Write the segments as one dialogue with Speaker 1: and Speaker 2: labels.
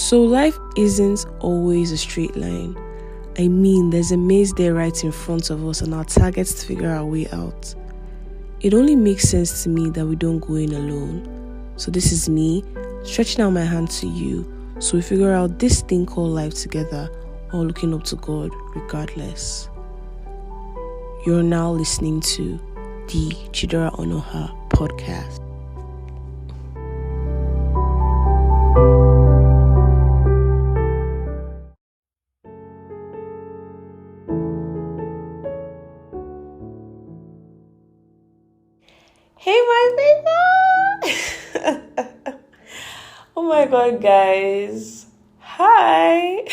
Speaker 1: So life isn't always a straight line. I mean, there's a maze there right in front of us and our targets to figure our way out. It only makes sense to me that we don't go in alone. So this is me stretching out my hand to you so we figure out this thing called life together while looking up to God regardless. You're now listening to the Chidera podcast. Hey, my people! Oh my god, guys. Hi!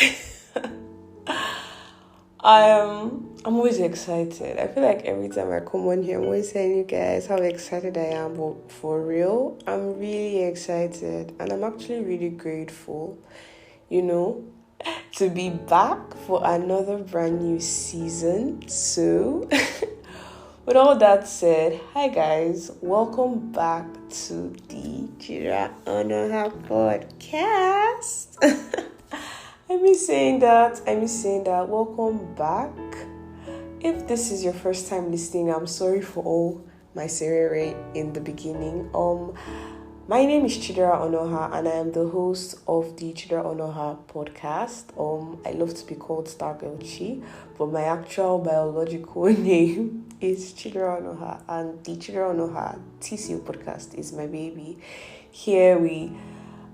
Speaker 1: I'm always excited. I feel like every time I come on here, I'm always telling you guys how excited I am. But for real, I'm really excited. And I'm actually really grateful, to be back for another brand new season. So... with all that said, hi guys, welcome back to the Chidera podcast. I miss saying that. Welcome back. If this is your first time listening, I'm sorry for all my serere in the beginning. My name is Chidera and I am the host of the Chidera podcast. I love to be called Stargirl Chi, but my actual biological name is Chidera and the Chidera TCO podcast is my baby. Here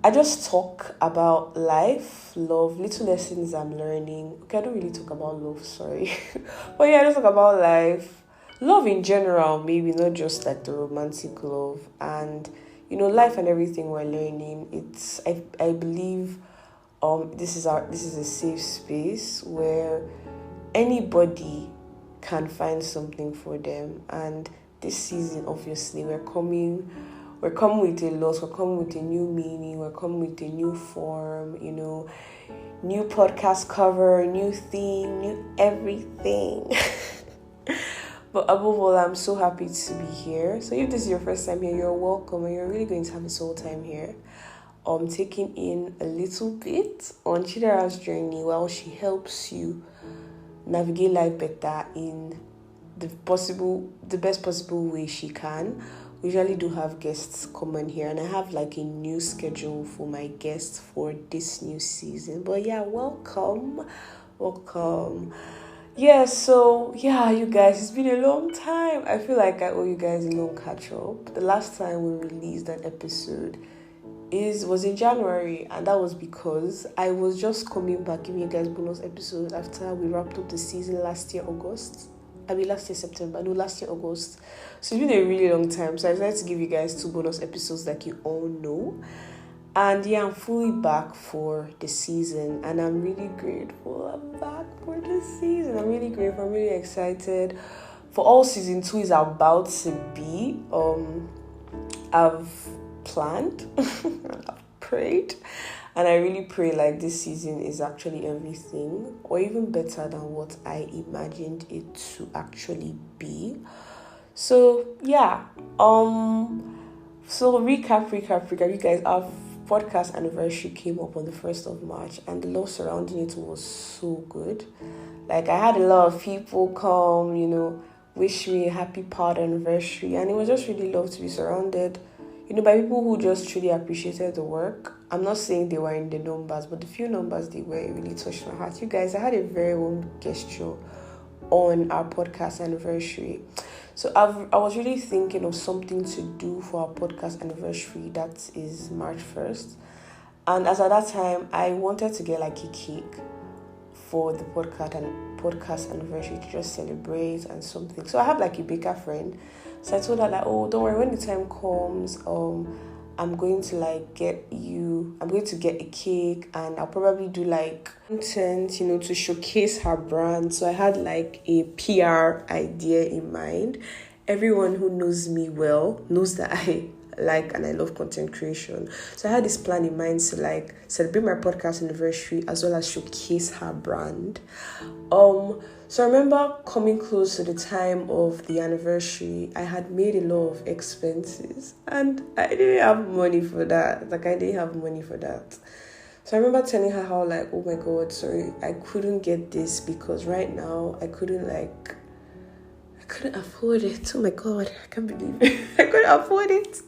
Speaker 1: I just talk about life, love, little lessons I'm learning. Okay, I don't really talk about love, sorry. But yeah, I just talk about life, love in general, maybe not just like the romantic love, and life and everything we're learning. I believe this is a safe space where anybody can find something for them. And this season, obviously, we're coming with a lot. We're coming with a new meaning. We're coming with a new form. New podcast cover, new theme, new everything. But above all, I'm so happy to be here. So if this is your first time here, you're welcome, and you're really going to have a soul time here. Taking in a little bit on Chidera's journey while she helps you navigate life better in the best possible way she can. We usually do have guests come on here, and I have like a new schedule for my guests for this new season. But yeah, welcome. Yeah, so you guys, it's been a long time. I feel like I owe you guys a long catch up. The last time we released an episode was in January, and that was because I was just coming back giving you guys bonus episodes after we wrapped up the season last year August. Last year August. So it's been a really long time. So I decided to give you guys 2 bonus episodes like you all know. And yeah, I'm fully back for the season, and I'm really grateful. I'm back for the season. I'm really grateful. I'm really excited for all season 2 is about to be. I've planned, I've prayed, and I really pray like this season is actually everything, or even better than what I imagined it to actually be. So yeah, so recap, you guys, our podcast anniversary came up on the 1st of March, and the love surrounding it was so good. Like, I had a lot of people come, wish me a happy pod anniversary, and it was just really love to be surrounded, by people who just truly appreciated the work. I'm not saying they were in the numbers, but the few numbers they were, it really touched my heart. You guys, I had a very warm gesture on our podcast anniversary. So I was really thinking of something to do for our podcast anniversary. That is March 1st. And as at that time, I wanted to get like a cake for the podcast anniversary to just celebrate and something. So I have like a baker friend. So I told her like, oh, don't worry, when the time comes, I'm going to get a cake, and I'll probably do like content, to showcase her brand. So I had like a PR idea in mind. Everyone who knows me well knows that I like and I love content creation. So I had this plan in mind to like celebrate my podcast anniversary as well as showcase her brand. So I remember coming close to the time of the anniversary, I had made a lot of expenses and I didn't have money for that. So I remember telling her how like, oh my god, sorry, I couldn't get this because right now I couldn't afford it. Oh my god, I can't believe it. I couldn't afford it.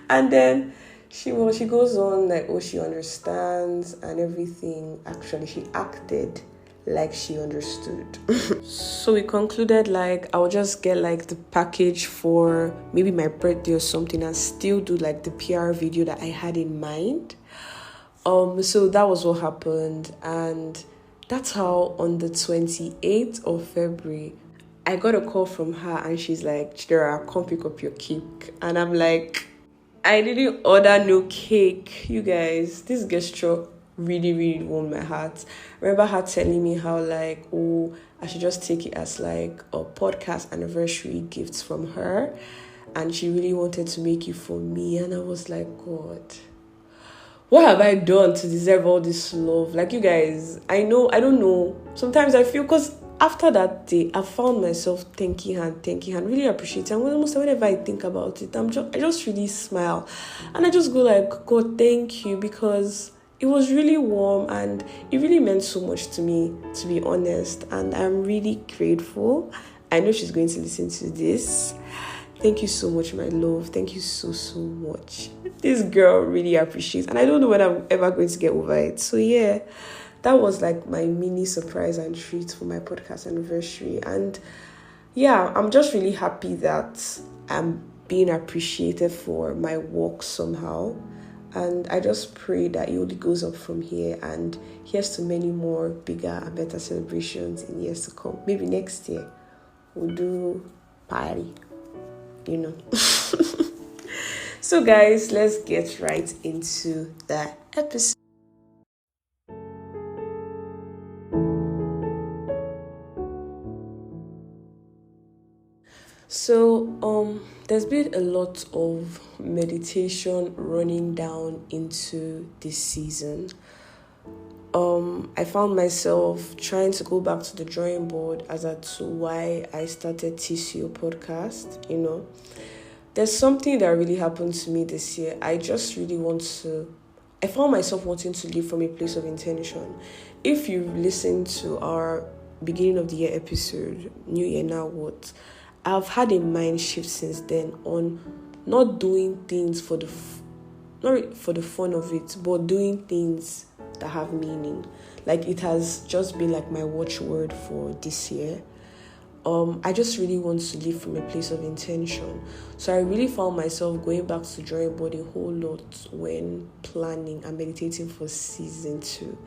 Speaker 1: And then she goes on like, oh, she understands and everything. Actually, she acted like she understood. So we concluded like I'll just get like the package for maybe my birthday or something and still do like the PR video that I had in mind. So that was what happened, and that's how on the 28th of February I got a call from her and she's like, Chidera, come pick up your cake. And I'm like, I didn't order no cake. You guys, this gesture really, really warmed my heart. I remember her telling me how like, oh, I should just take it as like a podcast anniversary gift from her. And she really wanted to make it for me. And I was like, God, what have I done to deserve all this love? Like, you guys, I don't know. Sometimes I feel, because after that day, I found myself thanking her, really appreciating. And almost whenever I think about it, I just really smile. And I just go like, God, thank you, because it was really warm and it really meant so much to me, to be honest. And I'm really grateful. I know she's going to listen to this. Thank you so much, my love. Thank you so, so much. This girl really appreciates, and I don't know when I'm ever going to get over it. So yeah, that was like my mini surprise and treat for my podcast anniversary. And yeah, I'm just really happy that I'm being appreciated for my work somehow. And I just pray that it only goes up from here, and here's to many more bigger and better celebrations in years to come. Maybe next year we'll do party. You know. So guys, let's get right into the episode. So there's been a lot of meditation running down into this season. I found myself trying to go back to the drawing board as to why I started TCO podcast. You know, there's something that really happened to me this year. I found myself wanting to live from a place of intention. If you listen to our beginning of the year episode, New Year Now What, I've had a mind shift since then on not doing things not for the fun of it, but doing things that have meaning. Like, it has just been like my watchword for this year. I just really want to live from a place of intention. So I really found myself going back to drawing board a whole lot when planning and meditating for season 2.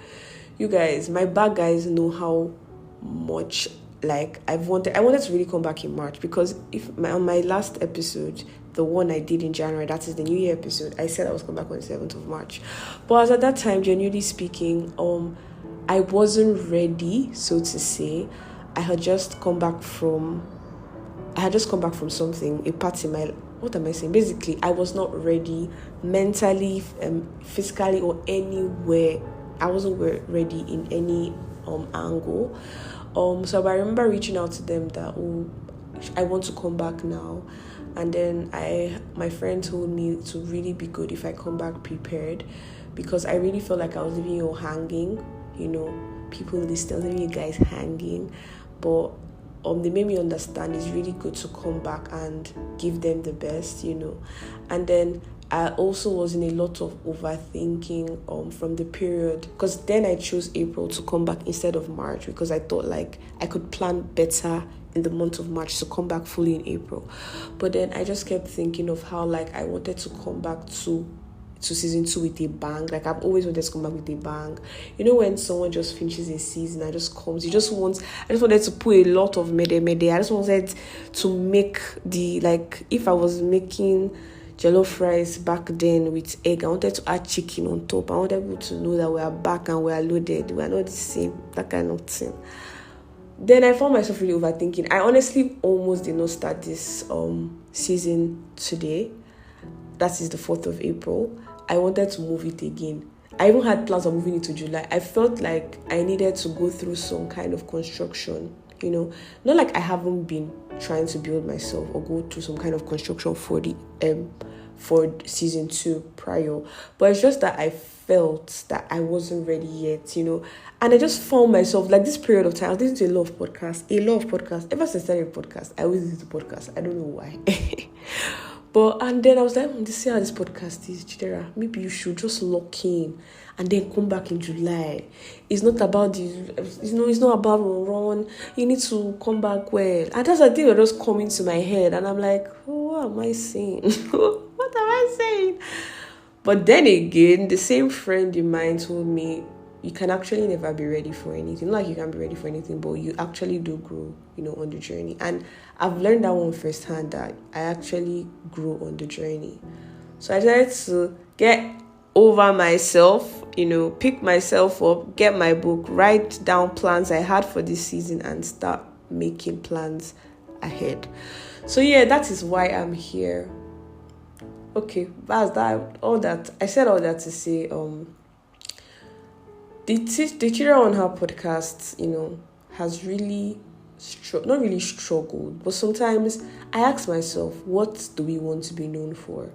Speaker 1: You guys, my bad guys know how much like I wanted to really come back in March, because on my last episode, the one I did in January, that is the New Year episode, I said I was coming back on the 7th of March. But as at that time, genuinely speaking, I wasn't ready, so to say. I had just come back from something, a part in my, what am I saying? Basically, I was not ready mentally, physically, or anywhere. I wasn't ready in any angle. So I remember reaching out to them that, I want to come back now. And then my friend told me to really be good if I come back prepared, because I really felt like I was leaving you hanging, you know, people listening, leaving you guys hanging. But they made me understand it's really good to come back and give them the best, you know. And then I also was in a lot of overthinking from the period, because then I chose April to come back instead of March, because I thought like I could plan better in the month of March to come back fully in April. But then I just kept thinking of how like I wanted to come back to season 2 with a bang. Like, I've always wanted to come back with a bang. You know, when someone just finishes a season and just comes, I just wanted to put a lot of mede. I just wanted to make if I was making jollof rice back then with egg, I wanted to add chicken on top. I wanted people to know that we are back and we are loaded. We are not the same, that kind of thing. Then I found myself really overthinking. I honestly almost did not start this season today. That is the 4th of April. I wanted to move it again. I even had plans of moving it to July. I felt like I needed to go through some kind of construction, you know. Not like I haven't been trying to build myself or go through some kind of construction for the for season 2 prior. But it's just that I felt that I wasn't ready yet, And I just found myself like this period of time. I was listening to a lot of podcasts. Ever since I started a podcast, I always listen to podcasts. I don't know why. And then I was like, this is how this podcast is, Chidera. Maybe you should just lock in and then come back in July. It's not about it's not about run. You need to come back well. And that's the thing that just coming to my head. And I'm like, what am I saying? What am I saying? But then again, the same friend of mine told me, you can actually never be ready for anything. Not like you can be ready for anything, but you actually do grow, on the journey. And I've learned that one firsthand, that I actually grew on the journey. So I decided to get over myself, pick myself up, get my book, write down plans I had for this season and start making plans ahead. So yeah, that is why I'm here. Okay, that's that. I said all that to say, the Chidera on her podcast, has really not really struggled, but sometimes I ask myself, what do we want to be known for?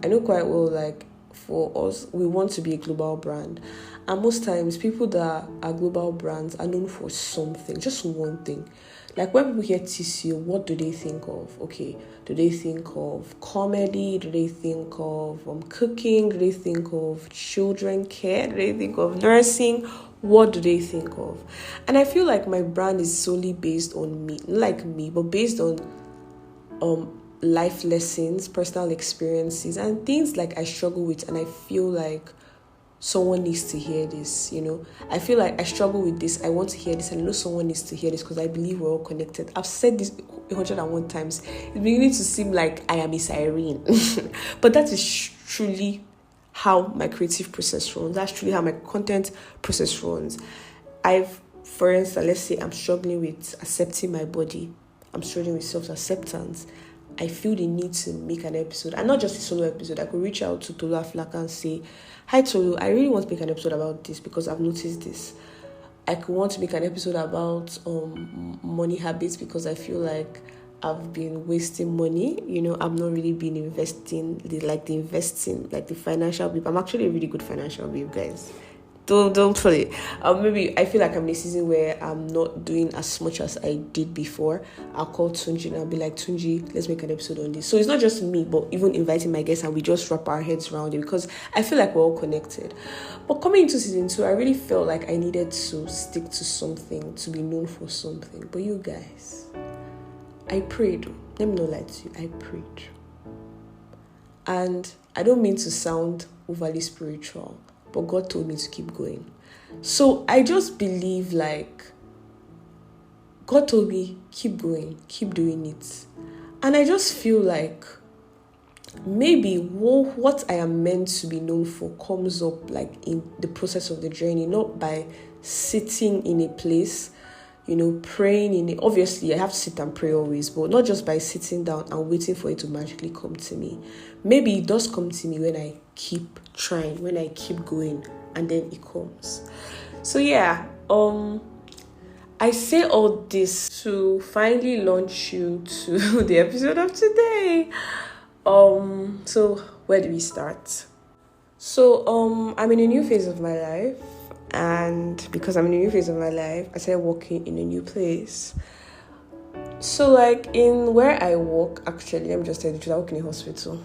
Speaker 1: I know quite well, like, for us, we want to be a global brand. And most times, people that are global brands are known for something, just one thing. Like, when people hear TCO, what do they think of? Okay, do they think of comedy? Do they think of cooking? Do they think of children care? Do they think of nursing? What do they think of? And I feel like my brand is solely based on me, not like me, but based on life lessons, personal experiences, and things like I struggle with, and I feel like someone needs to hear this, I feel like I struggle with this, I want to hear this, and I know someone needs to hear this because I believe we're all connected. I've said this 101 times. It's beginning to seem like I am a siren. But that is truly how my creative process runs. That's truly how my content process runs. For instance, let's say I'm struggling with accepting my body. I'm struggling with self-acceptance. I feel the need to make an episode, and not just a solo episode. I could reach out to Tolu Aflaka and say, hi Tolu, I really want to make an episode about this because I've noticed this. I could want to make an episode about money habits because I feel like I've been wasting money. I've not really been investing, like the financial babe. I'm actually a really good financial babe, guys. Don't play. Maybe I feel like I'm in a season where I'm not doing as much as I did before. I'll call Tunji and I'll be like, Tunji, let's make an episode on this. So it's not just me, but even inviting my guests, and we just wrap our heads around it because I feel like we're all connected. But coming into season 2, I really felt like I needed to stick to something, to be known for something. But you guys, I prayed. Let me not lie to you. I prayed. And I don't mean to sound overly spiritual, but God told me to keep going. So I just believe like God told me, keep going, keep doing it. And I just feel like maybe what I am meant to be known for comes up like in the process of the journey, not by sitting in a place, praying in it. Obviously, I have to sit and pray always, but not just by sitting down and waiting for it to magically come to me. Maybe it does come to me when I keep trying, when I keep going, and then it comes. So yeah, I say all this to finally launch you to the episode of today. So where do we start? So I'm in a new phase of my life. And because I'm in a new phase of my life, I started working in a new place. So like in where I work, actually, let me just tell you the truth, I work in a hospital.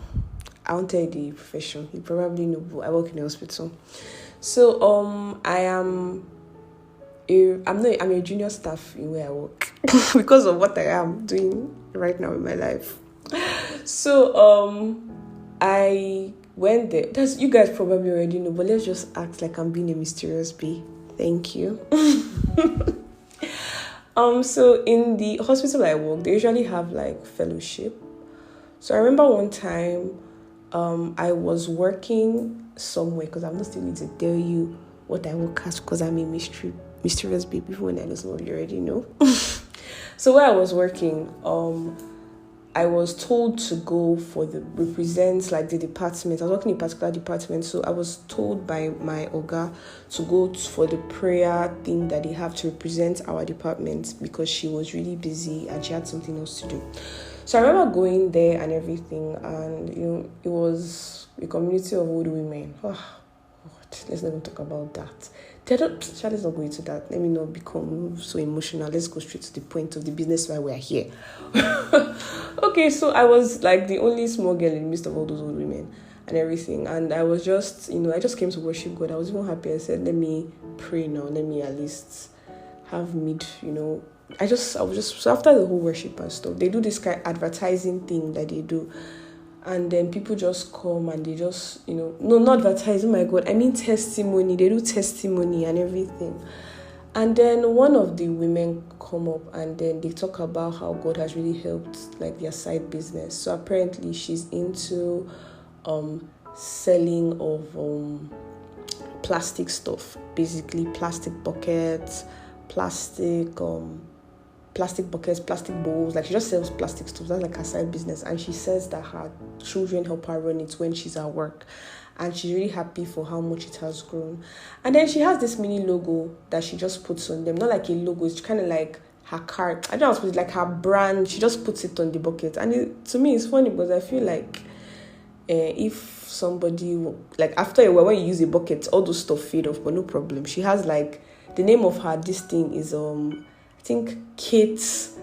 Speaker 1: I won't tell you the profession. You probably know, but I work in a hospital. So I'm a junior staff in where I work because of what I am doing right now in my life. So I went there. You guys probably already know, but let's just act like I'm being a mysterious bee. Thank you. So in the hospital I work, they usually have like fellowship. So I remember one time, I was working somewhere because I'm not still going to tell you what I work as because I'm a mysterious bee, even when I know some of you already know. So where I was working, I was told to go for represent like the department. I was working in a particular department, so I was told by my Oga to go for the prayer thing that they have to represent our department because she was really busy and she had something else to do. So I remember going there and everything, and it was a community of old women. Oh, God, let's not even talk about that. Let's not go into that. Let me not become so emotional. Let's go straight to the point of the business why we're here. Okay, so I was like the only small girl in the midst of all those old women and everything. And I was just, I just came to worship God. I was even happy. I said, let me pray now. Let me at least have so after the whole worship and stuff, they do this kind of advertising thing that they do. And then people just come and they just, no, not advertising, oh my God, I mean testimony. They do testimony and everything. And then one of the women come up and then they talk about how God has really helped like their side business. So apparently she's into selling of plastic stuff, basically plastic buckets, plastic buckets, plastic bowls. Like she just sells plastic stuff. That's like her side business. And she says that her children help her run it when she's at work. And she's really happy for how much it has grown. And then she has this mini logo that she just puts on them. Not like a logo, it's kind of like her card. I don't know how to put it, like her brand. She just puts it on the bucket. And to me, it's funny because I feel like if somebody, like after a while, when you use a bucket, all those stuff fade off, but no problem. She has like, the name of her, this thing is, I think Kate's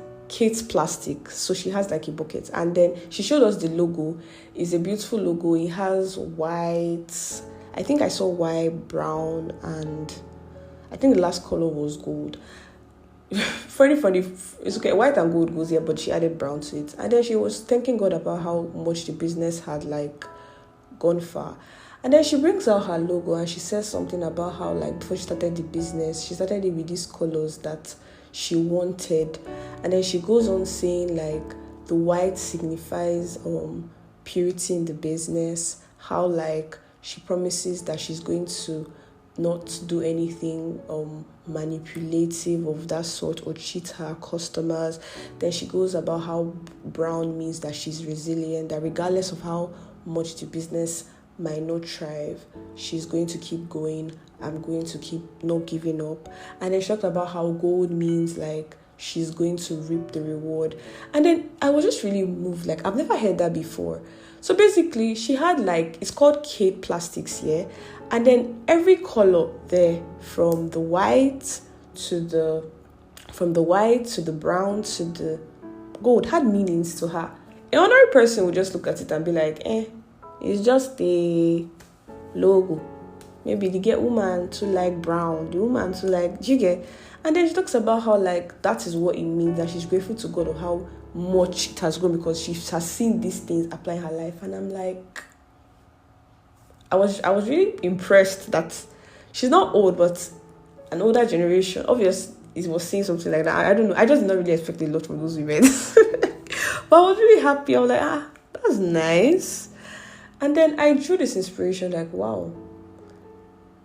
Speaker 1: Plastic. So she has like a bucket. And then she showed us the logo. It's a beautiful logo. It has white. I think I saw white, brown, and I think the last color was gold. Funny. It's okay. White and gold goes here, but she added brown to it. And then she was thanking God about how much the business had like gone far. And then she brings out her logo and she says something about how like before she started the business, she started it with these colors that she wanted. And then she goes on saying like the white signifies purity in the business, how like she promises that she's going to not do anything manipulative of that sort or cheat her customers. Then she goes about how brown means that she's resilient, that regardless of how much the business might not thrive, she's going to keep going. I'm going to keep not giving up. And then she talked about how gold means like she's going to reap the reward. And then I was just really moved. Like I've never heard that before. So basically she had like, it's called Kate Plastics here. And then every color there, from the white to the brown to the gold, had meanings to her. An ordinary person would just look at it and be like, it's just a logo. Maybe the get woman to like brown, the woman to like, do you get? And then she talks about how like that is what it means, that she's grateful to God of how much it has grown because she has seen these things apply in her life. And I'm like, I was really impressed that she's not old, but an older generation. Obviously, it was saying something like that. I don't know. I just did not really expect a lot from those women. But I was really happy. I was like, that's nice. And then I drew this inspiration like, wow,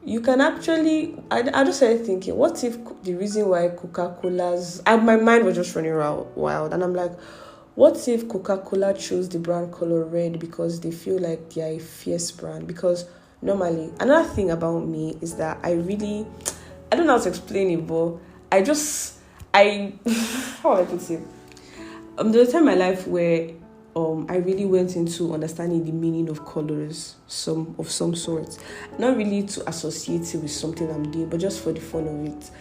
Speaker 1: you can actually, I just started thinking, what if the reason why Coca-Cola's, my mind was just running wild. And I'm like, what if Coca-Cola chose the brand color red because they feel like they are a fierce brand? Because normally, another thing about me is that I don't know how to explain it, but how I put it? There was a time in my life where I really went into understanding the meaning of colors, some sort. Not really to associate it with something I'm doing, but just for the fun of it.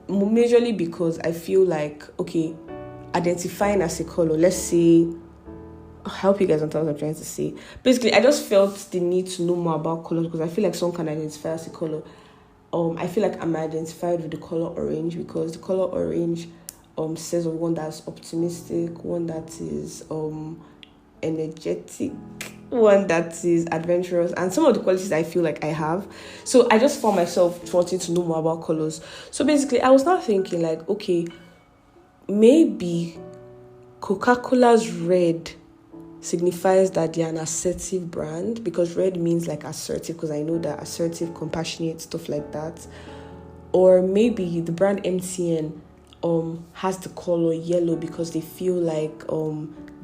Speaker 1: Majorly because I feel like, okay, identifying as a color, let's say, I'll help you guys understand what I'm trying to say. Basically, I just felt the need to know more about colors because I feel like someone can identify as a color. I feel like I'm identified with the color orange because the color orange says of one that's optimistic, one that is energetic, one that is adventurous, and some of the qualities I feel like I have. So I just found myself wanting to know more about colors. So basically, I was now thinking like, okay, maybe Coca-Cola's red signifies that they're an assertive brand because red means like assertive, because I know that assertive, compassionate, stuff like that. Or maybe the brand MTN has the color yellow because they feel like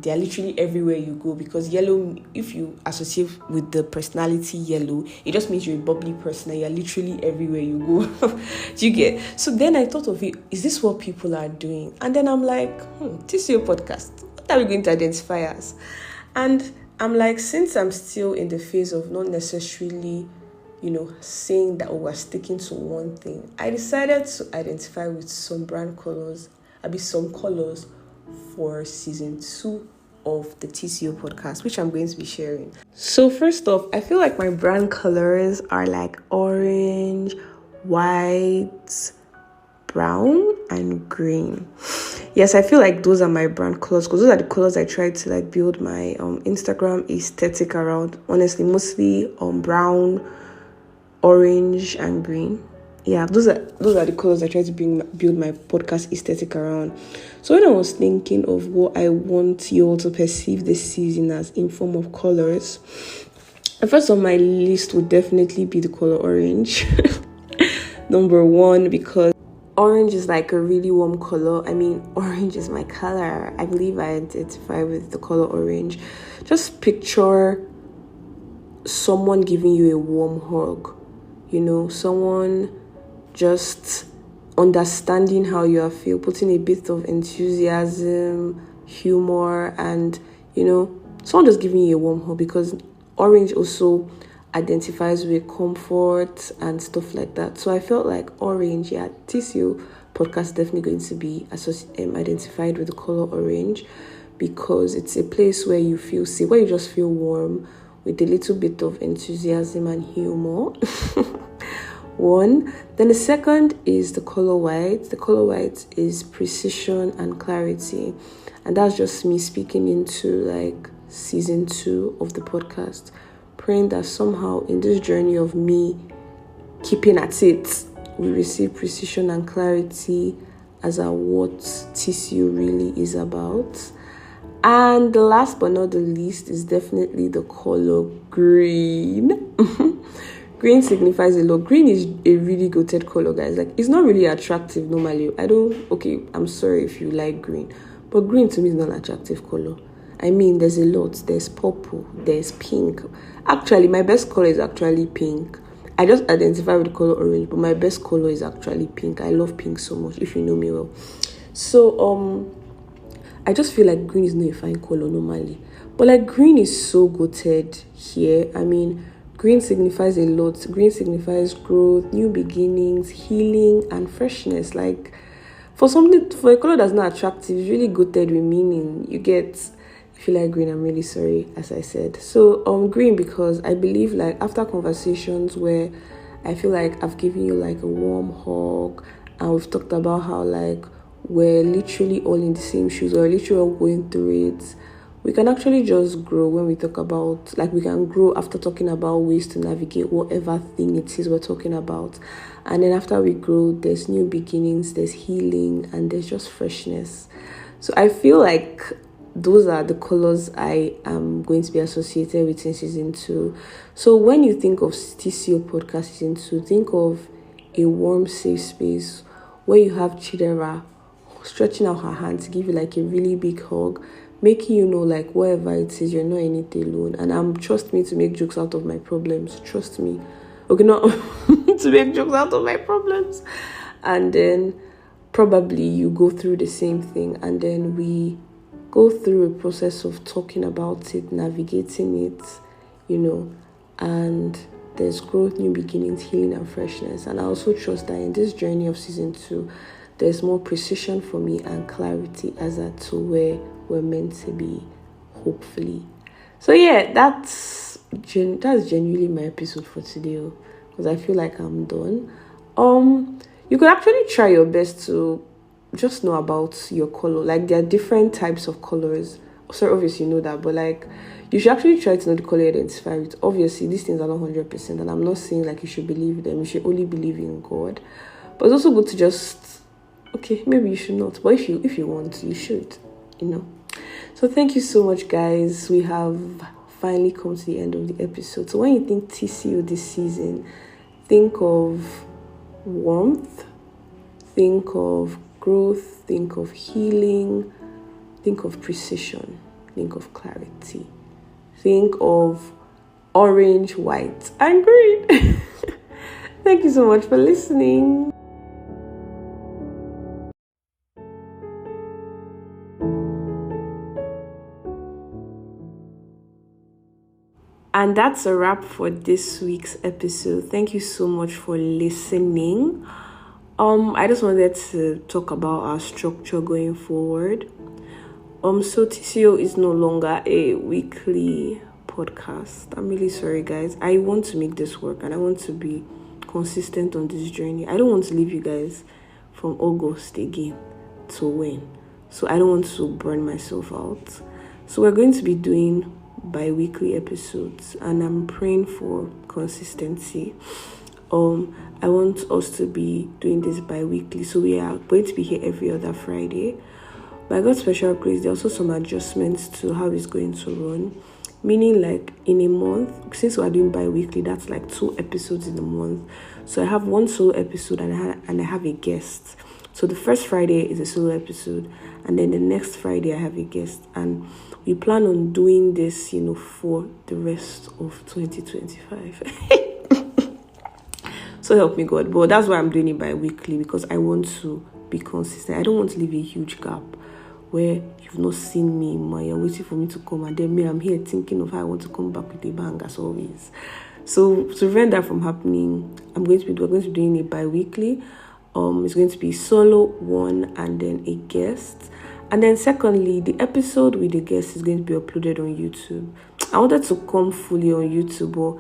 Speaker 1: they are literally everywhere you go, because yellow, if you associate with the personality yellow, it just means you're a bubbly person and you're literally everywhere you go. Do you get? So then I thought of it, is this what people are doing? And then I'm like, TCO podcast, What are we going to identify as? And I'm like, since I'm still in the phase of not necessarily, saying that we're sticking to one thing, I decided to identify with some brand colors, some colors for season 2 of the TCO podcast, which I'm going to be sharing. So first off, I feel like my brand colors are like orange, white, brown, and green. Yes, I feel like those are my brand colors because those are the colors I try to like build my Instagram aesthetic around. Honestly, mostly brown, orange, and green. Yeah, those are the colors I try to build my podcast aesthetic around. So when I was thinking of what I want you all to perceive this season as in form of colors, the first on my list would definitely be the color orange. Number one, because orange is like a really warm color. I mean, orange is my color. I believe I identify with the color orange. Just picture someone giving you a warm hug. Someone just understanding how you feel, putting a bit of enthusiasm, humor, and, someone just giving you a warm hug, because orange also identifies with comfort and stuff like that. So I felt like orange, TCO podcast definitely going to be identified with the color orange, because it's a place where you feel safe, where you just feel warm with a little bit of enthusiasm and humor. One. Then the second is the color white. The color white is precision and clarity, and that's just me speaking into like season 2 of the podcast, praying that somehow in this journey of me keeping at it, we receive precision and clarity as what TCU really is about. And the last but not the least is definitely the color green. Green signifies a lot. Green is a really goated color, guys. Like, it's not really attractive normally. I'm sorry if you like green, but green to me is not an attractive color. I mean, there's a lot. There's purple, there's pink. Actually, my best color is actually pink. I just identify with the color orange, but my best color is actually pink. I love pink so much, if you know me well. So, I just feel like green is not a fine color normally. But like, green is so goated here. I mean, green signifies a lot. Green signifies growth, new beginnings, healing, and freshness. Like, for a color that's not attractive, it's really goated with meaning. If you like green, I'm really sorry, as I said. So, green, because I believe like after conversations where I feel like I've given you like a warm hug, and we've talked about how like we're literally all in the same shoes, or literally all going through it, we can actually just grow when we talk about, like, we can grow after talking about ways to navigate whatever thing it is we're talking about. And then after we grow, there's new beginnings, there's healing, and there's just freshness. So I feel like those are the colors I am going to be associated with in season 2. So when you think of TCO podcast season 2, think of a warm, safe space where you have Chidera stretching out her hand to give you like a really big hug, making you know like whatever it is, you're not in it alone. And trust me to make jokes out of my problems. Trust me. Okay, not to make jokes out of my problems. And then probably you go through the same thing, and then we go through a process of talking about it, navigating it, and there's growth, new beginnings, healing, and freshness. And I also trust that in this journey of season 2, there's more precision for me and clarity as to where we're meant to be, hopefully. So yeah, that's genuinely my episode for today, because I feel like I'm done. You could actually try your best to just know about your color. Like, there are different types of colors. So obviously you know that, but like, you should actually try to know the color you identify with. Obviously, these things are not 100%, and I'm not saying like you should believe them. You should only believe in God. But it's also good to just, okay, maybe you should not, but if you want, you should, So thank you so much, guys. We have finally come to the end of the episode. So when you think TCO this season, think of warmth, think of growth, think of healing, think of precision, think of clarity, think of orange, white, and green. Thank you so much for listening. And that's a wrap for this week's episode. Thank you so much for listening. I just wanted to talk about our structure going forward. So TCO is no longer a weekly podcast. I'm really sorry, guys. I want to make this work and I want to be consistent on this journey. I don't want to leave you guys from August again to when. So I don't want to burn myself out. So we're going to be doing bi-weekly episodes and I'm praying for consistency. I want us to be doing this bi-weekly, so we are going to be here every other Friday. By God's special grace, there are also some adjustments to how it's going to run, meaning like in a month, since we're doing bi-weekly, that's like 2 episodes in a month. So I have 1 solo episode and I have a guest. So the first Friday is a solo episode and then the next Friday I have a guest, and we plan on doing this, for the rest of 2025. So help me God. But that's why I'm doing it bi-weekly, because I want to be consistent. I don't want to leave a huge gap where you've not seen me, you're waiting for me to come, and then I'm here thinking of how I want to come back with a bang as always. So to prevent that from happening, we're going to be doing it bi-weekly. It's going to be solo 1 and then a guest. And then secondly, the episode with the guest is going to be uploaded on YouTube. I wanted to come fully on YouTube, but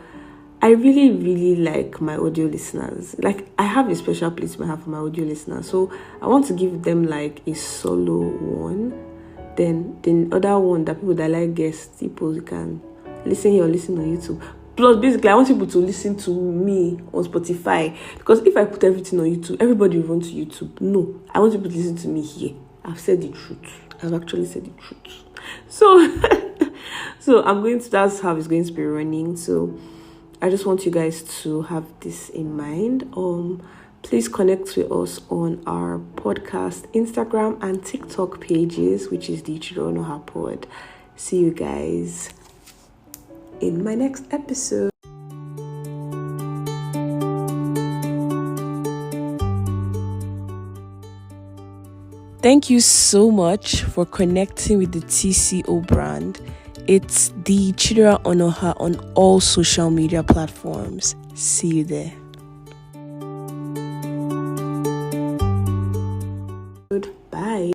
Speaker 1: I really, really like my audio listeners. Like, I have a special place in my heart for my audio listeners. So I want to give them like a solo one. Then the other one, that people that like guests, people you can listen here or listen on YouTube. Plus, basically, I want people to listen to me on Spotify. Because if I put everything on YouTube, everybody will run to YouTube. No, I want people to listen to me here. I've said the truth. I've actually said the truth. So, that's how it's going to be running. So, I just want you guys to have this in mind. Please connect with us on our podcast, Instagram, and TikTok pages, which is the Chidera Pod. See you guys in my next episode. Thank you so much for connecting with the TCO brand. It's the Chidera Onoha on all social media platforms. See you there. Bye.